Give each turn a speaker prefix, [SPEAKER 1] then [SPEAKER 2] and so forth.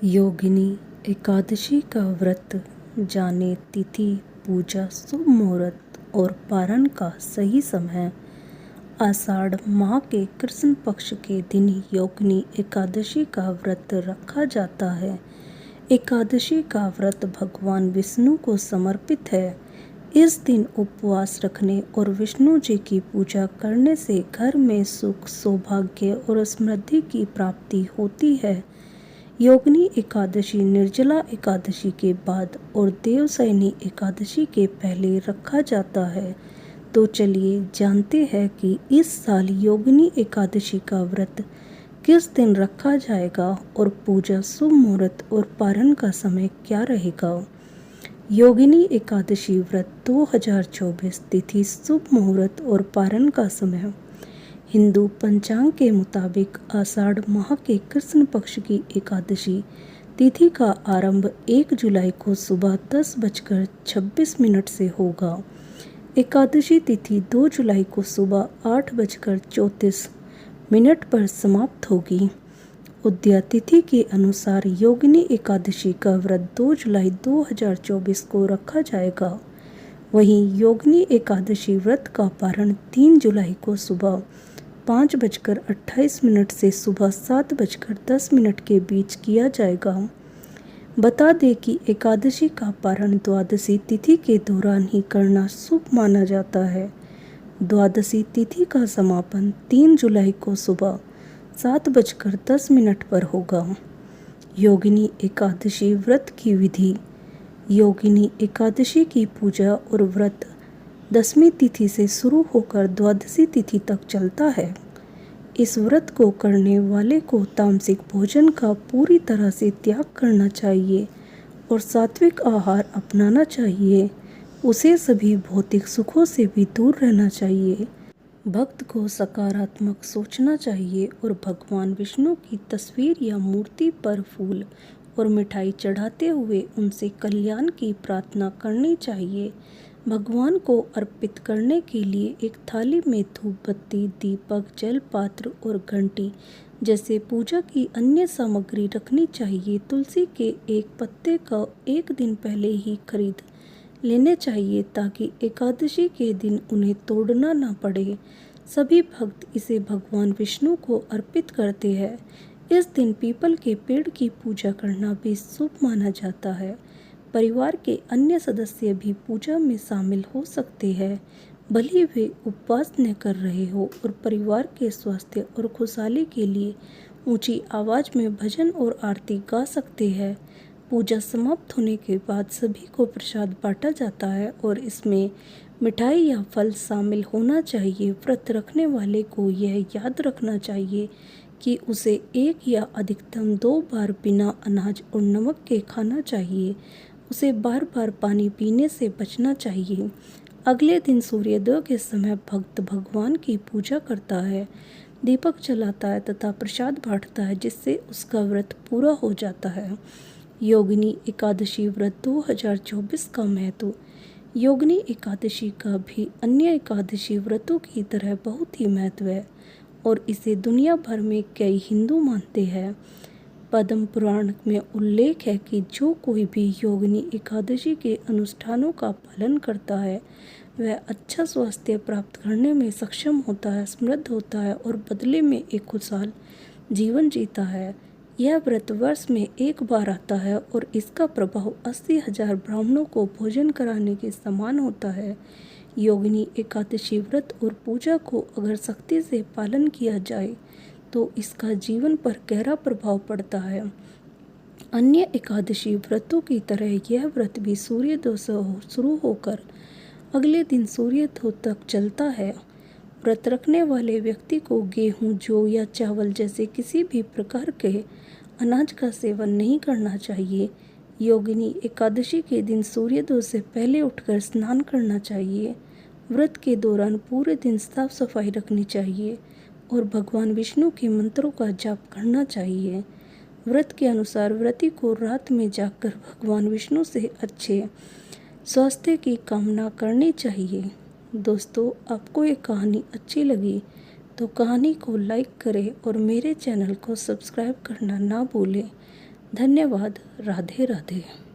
[SPEAKER 1] योगिनी एकादशी का व्रत, जाने तिथि, पूजा, शुभ मुहूर्त और पारण का सही समय। आषाढ़ माह के कृष्ण पक्ष के दिन योगिनी एकादशी का व्रत रखा जाता है। एकादशी का व्रत भगवान विष्णु को समर्पित है। इस दिन उपवास रखने और विष्णु जी की पूजा करने से घर में सुख, सौभाग्य और समृद्धि की प्राप्ति होती है। योगिनी एकादशी निर्जला एकादशी के बाद और देवशयनी एकादशी के पहले रखा जाता है। तो चलिए जानते हैं कि इस साल योगिनी एकादशी का व्रत किस दिन रखा जाएगा और पूजा, शुभ मुहूर्त और पारण का समय क्या रहेगा। योगिनी एकादशी व्रत 2024 तिथि, शुभ मुहूर्त और पारण का समय। हिंदू पंचांग के मुताबिक आषाढ़ माह के कृष्ण पक्ष की एकादशी तिथि का आरंभ 1 जुलाई को सुबह 10:26 से होगा। एकादशी तिथि 2 जुलाई को सुबह 8:34 पर समाप्त होगी। उदया तिथि के अनुसार योगिनी एकादशी का व्रत 2 जुलाई 2024 को रखा जाएगा। वहीं योगिनी एकादशी व्रत का पारण 3 जुलाई को सुबह 5:28 से सुबह 7:10 के बीच किया जाएगा। बता दें कि एकादशी का पारण द्वादशी तिथि के दौरान ही करना शुभ माना जाता है। द्वादशी तिथि का समापन 3 जुलाई को सुबह 7:10 पर होगा। योगिनी एकादशी व्रत की विधि। योगिनी एकादशी की पूजा और व्रत दशमी तिथि से शुरू होकर द्वादशी तिथि तक चलता है। इस व्रत को करने वाले को तामसिक भोजन का पूरी तरह से त्याग करना चाहिए और सात्विक आहार अपनाना चाहिए। उसे सभी भौतिक सुखों से भी दूर रहना चाहिए। भक्त को सकारात्मक सोचना चाहिए और भगवान विष्णु की तस्वीर या मूर्ति पर फूल और मिठाई चढ़ाते हुए उनसे कल्याण की प्रार्थना करनी चाहिए। भगवान को अर्पित करने के लिए एक थाली में धूप बत्ती, दीपक, जल पात्र और घंटी जैसे पूजा की अन्य सामग्री रखनी चाहिए। तुलसी के एक पत्ते का एक दिन पहले ही खरीद लेने चाहिए ताकि एकादशी के दिन उन्हें तोड़ना न पड़े। सभी भक्त इसे भगवान विष्णु को अर्पित करते हैं। इस दिन पीपल के पेड़ की पूजा करना भी शुभ माना जाता है। परिवार के अन्य सदस्य भी पूजा में शामिल हो सकते हैं, भले वे उपवास न कर रहे हो, और परिवार के स्वास्थ्य और खुशहाली के लिए ऊंची आवाज में भजन और आरती गा सकते हैं। पूजा समाप्त होने के बाद सभी को प्रसाद बांटा जाता है और इसमें मिठाई या फल शामिल होना चाहिए। व्रत रखने वाले को यह याद रखना चाहिए कि उसे 1 या अधिकतम 2 बार बिना अनाज और नमक के खाना चाहिए। उसे बार बार पानी पीने से बचना चाहिए। अगले दिन सूर्योदय के समय भक्त भगवान की पूजा करता है, दीपक जलाता है तथा प्रसाद बांटता है, जिससे उसका व्रत पूरा हो जाता है। योगिनी एकादशी व्रत 2024 का महत्व। योगिनी एकादशी का भी अन्य एकादशी व्रतों की तरह बहुत ही महत्व है और इसे दुनिया भर में कई हिंदू मानते हैं। पद्म पुराण में उल्लेख है कि जो कोई भी योगिनी एकादशी के अनुष्ठानों का पालन करता है वह अच्छा स्वास्थ्य प्राप्त करने में सक्षम होता है, समृद्ध होता है और बदले में एक खुशहाल जीवन जीता है। यह व्रत वर्ष में एक बार आता है और इसका प्रभाव 80,000 ब्राह्मणों को भोजन कराने के समान होता है। योगिनी एकादशी व्रत और पूजा को अगर सख्ती से पालन किया जाए तो इसका जीवन पर गहरा प्रभाव पड़ता है। अन्य एकादशी व्रतों की तरह यह व्रत भी सूर्योदय से शुरू होकर अगले दिन सूर्योदय तक चलता है। व्रत रखने वाले व्यक्ति को गेहूं, जौ या चावल जैसे किसी भी प्रकार के अनाज का सेवन नहीं करना चाहिए। योगिनी एकादशी के दिन सूर्योदय से पहले उठकर स्नान करना चाहिए। व्रत के दौरान पूरे दिन साफ सफाई रखनी चाहिए और भगवान विष्णु के मंत्रों का जाप करना चाहिए। व्रत के अनुसार व्रती को रात में जागकर भगवान विष्णु से अच्छे स्वास्थ्य की कामना करनी चाहिए। दोस्तों, आपको ये कहानी अच्छी लगी तो कहानी को लाइक करें और मेरे चैनल को सब्सक्राइब करना ना भूलें। धन्यवाद। राधे राधे।